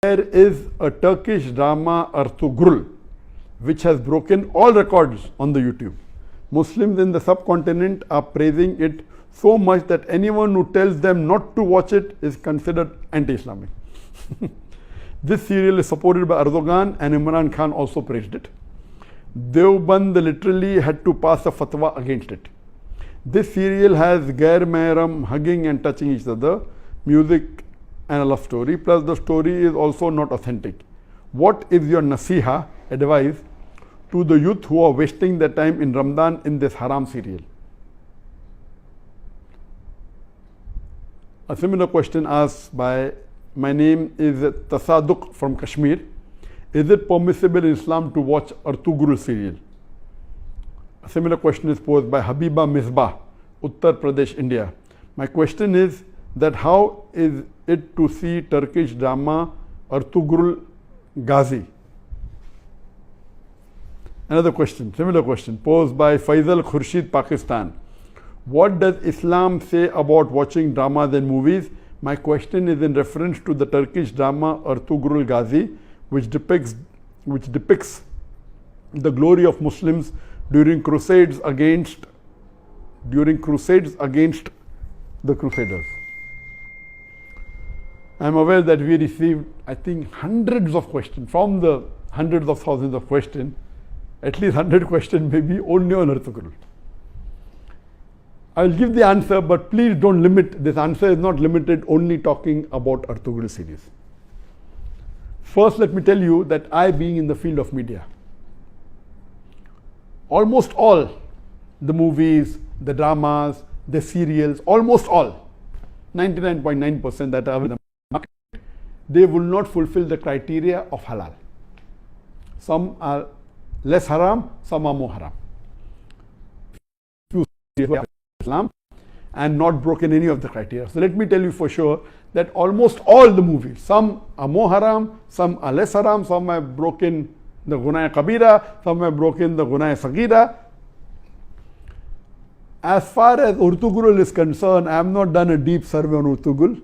There is a Turkish drama, ArtaghruL, which has broken all records on the YouTube. Muslims in the subcontinent are praising it so much that anyone who tells them not to watch it is considered anti-Islamic. This serial is supported by Erdogan, and Imran Khan also praised it. Deoband literally had to pass a fatwa against it. This serial has Gair Mehram hugging and touching each other, music and a love story, plus the story is also not authentic. What is your nasiha, advice, to the youth who are wasting their time in Ramadan in this haram serial? A similar question asked by, my name is Tasadduq from Kashmir. Is it permissible in Islam to watch ArtaghruL serial? A similar question is posed by Habiba Misbah, Uttar Pradesh, India. My question is that how is it to see Turkish drama ArtaghruL Ghazi? Another question, similar question, posed by Faisal Khurshid, Pakistan. What does Islam say about watching dramas and movies? My question is in reference to the Turkish drama ArtaghruL Ghazi, which depicts the glory of Muslims during crusades against the Crusaders. I am aware that we received, I think, hundreds of questions. From the hundreds of thousands of questions, at least 100 questions maybe only on ArtaghruL. I will give the answer, but please don't limit. This answer is not limited only talking about ArtaghruL series. First, let me tell you that I, being in the field of media, almost all the movies, the dramas, the serials, almost all, 99.9% that are in the market, they will not fulfill the criteria of halal. Some are less haram, some are more haram. Islam and not broken any of the criteria. So let me tell you for sure that almost all the movies, some are more haram, some are less haram, some have broken the Gunaya Kabira, some have broken the Gunaya Sagira. As far as ArtaghruL is concerned, I have not done a deep survey on ArtaghruL,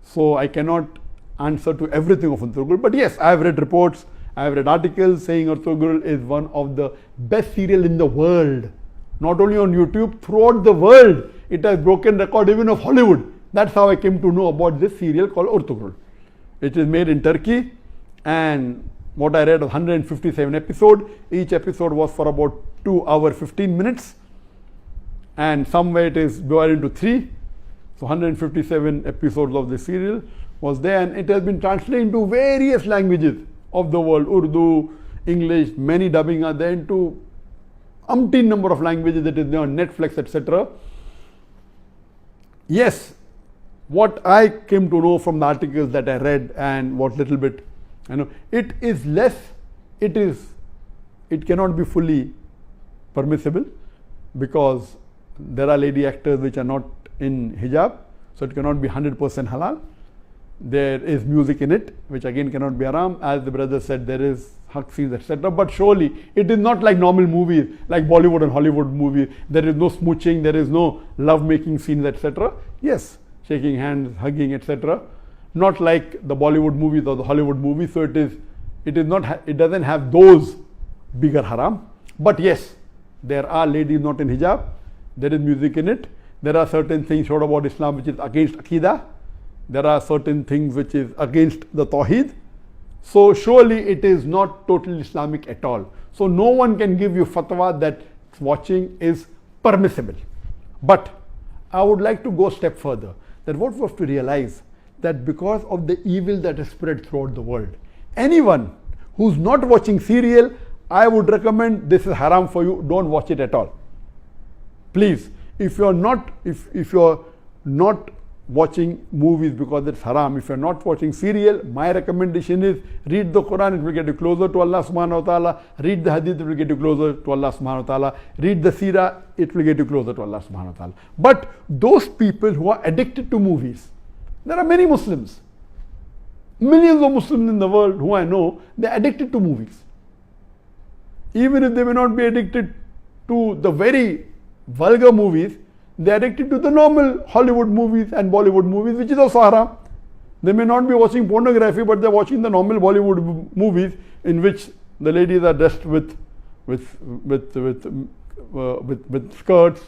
so I cannot answer to everything of ArtaghruL. But yes, I have read reports, I have read articles saying ArtaghruL is one of the best serial in the world. Not only on YouTube, throughout the world, it has broken record even of Hollywood. That's how I came to know about this serial called ArtaghruL. It is made in Turkey, and what I read was 157 episodes. Each episode was for about 2 hours 15 minutes, and somewhere it is divided into 3. So 157 episodes of the serial was there, and it has been translated into various languages of the world, Urdu, English, many dubbing are there into umpteen number of languages that is there on Netflix, etc. Yes, what I came to know from the articles that I read and what little bit, it is less, it cannot be fully permissible because there are lady actors which are not in hijab, so it cannot be 100% halal. There is music in it, which again cannot be haram. As the brother said, there is hug scenes, etc. But surely it is not like normal movies, like Bollywood and Hollywood movies. There is no smooching, there is no love-making scenes, etc. Yes, shaking hands, hugging, etc. Not like the Bollywood movies or the Hollywood movies. So it doesn't have those bigger haram. But yes, there are ladies not in hijab. There is music in it. There are certain things shown about Islam which is against Aqidah. There are certain things which is against the Tawheed. So surely it is not totally Islamic at all. So no one can give you fatwa that watching is permissible. But I would like to go a step further, that what we have to realize that because of the evil that is spread throughout the world, anyone who's not watching serial, I would recommend this is haram for you, don't watch it at all. Please, if you're not watching movies because it's haram, if you're not watching serial, my recommendation is read the Quran, it will get you closer to Allah subhanahu wa ta'ala. Read the hadith, it will get you closer to Allah subhanahu wa ta'ala. Read the seerah, it will get you closer to Allah subhanahu wa ta'ala. But those people who are addicted to movies, there are many Muslims, millions of Muslims in the world who I know, they're addicted to movies. Even if they may not be addicted to the very vulgar movies, they are addicted to the normal Hollywood movies and Bollywood movies, which is also haram. They may not be watching pornography, but they're watching the normal Bollywood movies in which the ladies are dressed with skirts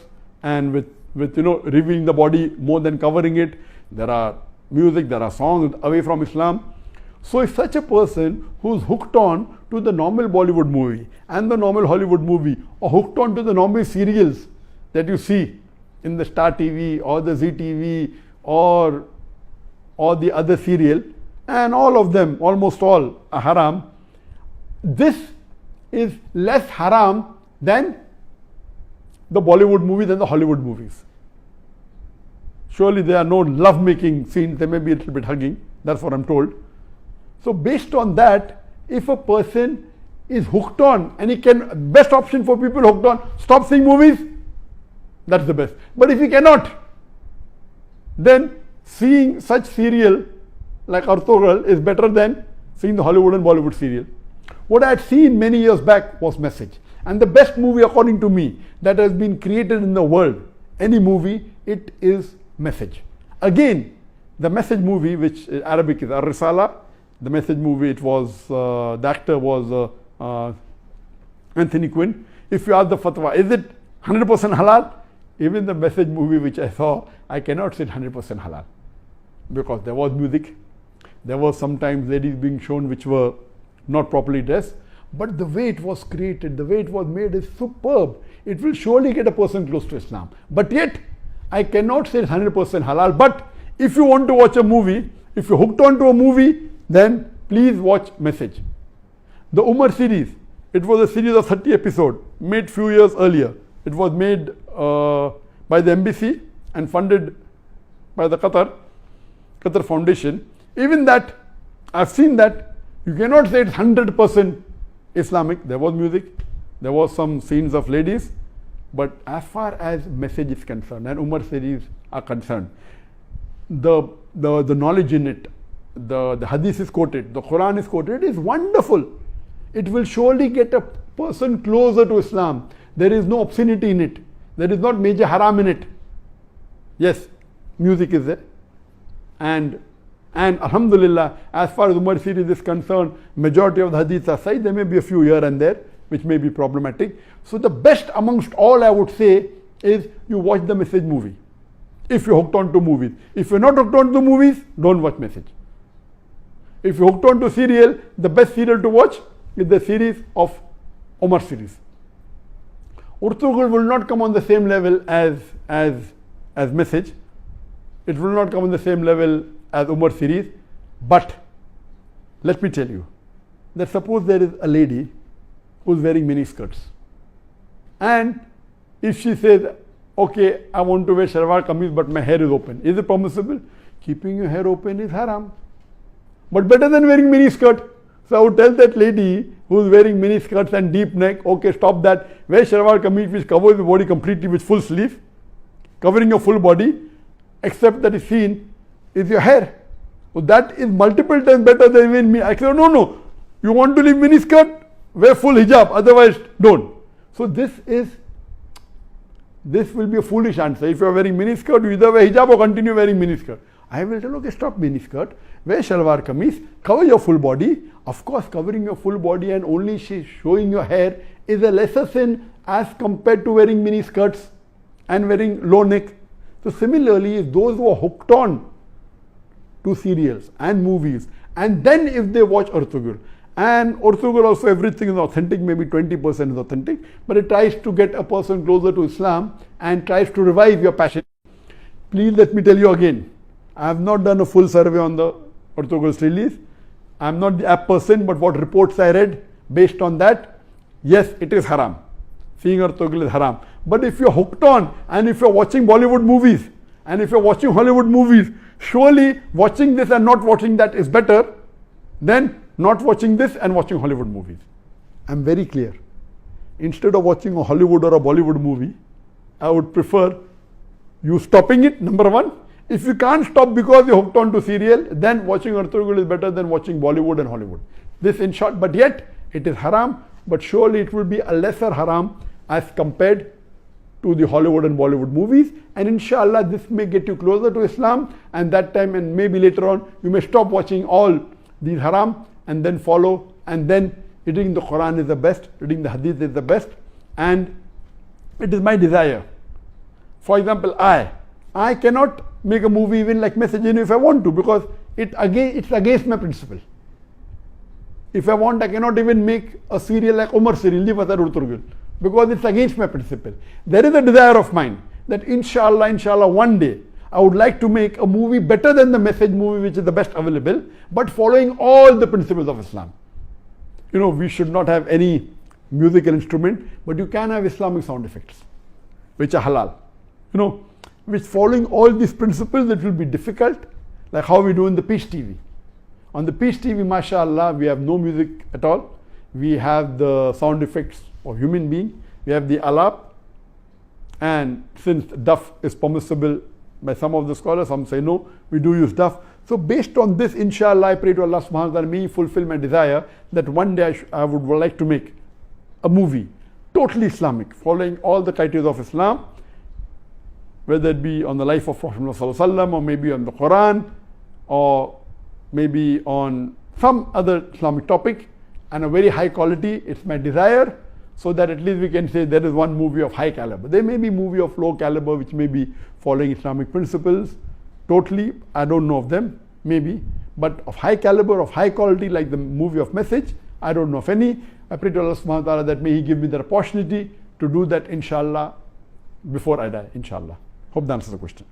and with revealing the body more than covering it. There are music, there are songs away from Islam. So if such a person who's hooked on to the normal Bollywood movie and the normal Hollywood movie, or hooked on to the normal serials that you see in the Star TV or the Zee TV or the other serial, and all of them, almost all, are haram, this is less haram than the Bollywood movies and the Hollywood movies. Surely there are no love-making scenes, there may be a little bit hugging, that's what I'm told. So based on that, if a person is hooked on, and he can, best option for people hooked on, stop seeing movies, that's the best. But if he cannot, then seeing such serial like ArtaghruL is better than seeing the Hollywood and Bollywood serial. What I had seen many years back was Message. And the best movie, according to me, that has been created in the world, any movie, it is Message. Again, the Message movie, which in Arabic is Ar-Risala, the Message movie, it was, the actor was Anthony Quinn. If you ask the fatwa, is it 100% halal? Even the Message movie which I saw, I cannot say 100% halal. Because there was music, there was sometimes ladies being shown which were not properly dressed, but the way it was created, the way it was made is superb. It will surely get a person close to Islam. But yet, I cannot say 100% halal. But if you want to watch a movie, if you're hooked on to a movie, then please watch Message. The Umar series, it was a series of 30 episodes, made few years earlier. It was made by the embassy and funded by the Qatar Foundation. Even that, I've seen that, you cannot say it's 100% Islamic. There was music, there was some scenes of ladies, but as far as Message is concerned and Umar series are concerned, the knowledge in it, the hadith is quoted, the Quran is quoted, is wonderful. It will surely get a person closer to Islam. There is no obscenity in it. There is not major haram in it. Yes, music is there. And Alhamdulillah, as far as Umar series is concerned, majority of the hadiths are sahih. There may be a few here and there which may be problematic. So the best amongst all, I would say, is you watch the Message movie. If you're hooked on to movies. If you're not hooked on to movies, don't watch Message. If you're hooked on to serial, the best serial to watch is the series of Umar series. ArtaghruL will not come on the same level as Message. It will not come on the same level as Umar series. But let me tell you that suppose there is a lady who's wearing mini skirts, and if she says, okay, I want to wear shalwar kameez but my hair is open, is it permissible? Keeping your hair open is haram, but better than wearing mini skirt. So I would tell that lady who's wearing mini skirts and deep neck, okay, stop that, wear shalwar kameez which covers the body completely with full sleeve, covering your full body, except that is seen is your hair. So that is multiple times better than wearing mini. I said, no, you want to leave mini skirt, wear full hijab, otherwise don't. So this will be a foolish answer. If you are wearing mini skirt, you either wear hijab or continue wearing mini skirt. I will tell, okay, stop mini skirt, wear shalwar kameez, cover your full body. Of course, covering your full body and only showing your hair is a lesser sin as compared to wearing mini skirts and wearing low neck. So similarly, those who are hooked on to serials and movies, and then if they watch ArtaghruL, and ArtaghruL also everything is authentic, maybe 20% is authentic, but it tries to get a person closer to Islam and tries to revive your passion. Please let me tell you again, I have not done a full survey on the ArtaghruL's release. I am not the app person, but what reports I read, based on that, yes, it is haram. Seeing ArtaghruL is haram. But if you're hooked on, and if you're watching Bollywood movies, and if you're watching Hollywood movies, surely watching this and not watching that is better than not watching this and watching Hollywood movies. I'm very clear. Instead of watching a Hollywood or a Bollywood movie, I would prefer you stopping it, number one. If you can't stop because you're hooked on to serial, then watching ArtaghruL is better than watching Bollywood and Hollywood. This in short, but yet it is haram, but surely it will be a lesser haram as compared to the Hollywood and Bollywood movies, and inshallah this may get you closer to Islam, and that time and maybe later on you may stop watching all these haram and then follow, and then reading the Quran is the best, reading the Hadith is the best. And it is my desire. For example, I cannot make a movie even like Message if I want to, because it's against my principle. If I want, I cannot even make a serial like Umar serial, ArtaghruL, because it's against my principle. There is a desire of mine that inshallah, one day I would like to make a movie better than the Message movie, which is the best available, but following all the principles of Islam. You know, we should not have any musical instrument, but you can have Islamic sound effects, which are halal. You know, which following all these principles, it will be difficult, like how we do in the Peace TV. On the Peace TV, mashallah, we have no music at all. We have the sound effects of human being. We have the alap. And since duff is permissible by some of the scholars, some say no, we do use duff. So based on this, inshallah, I pray to Allah subhanahu wa ta'ala, may He fulfill my desire that one day I would like to make a movie, totally Islamic, following all the criteria of Islam, whether it be on the life of Prophet ﷺ, or maybe on the Quran, or maybe on some other Islamic topic, and a very high quality. It's my desire, so that at least we can say there is one movie of high caliber. There may be movie of low caliber which may be following Islamic principles totally, I don't know of them, maybe, but of high caliber, of high quality, like the movie of Message, I don't know of any. I pray to Allah subhanahu wa ta'ala that may He give me the opportunity to do that, inshallah, before I die, inshallah. Hope that answers the question.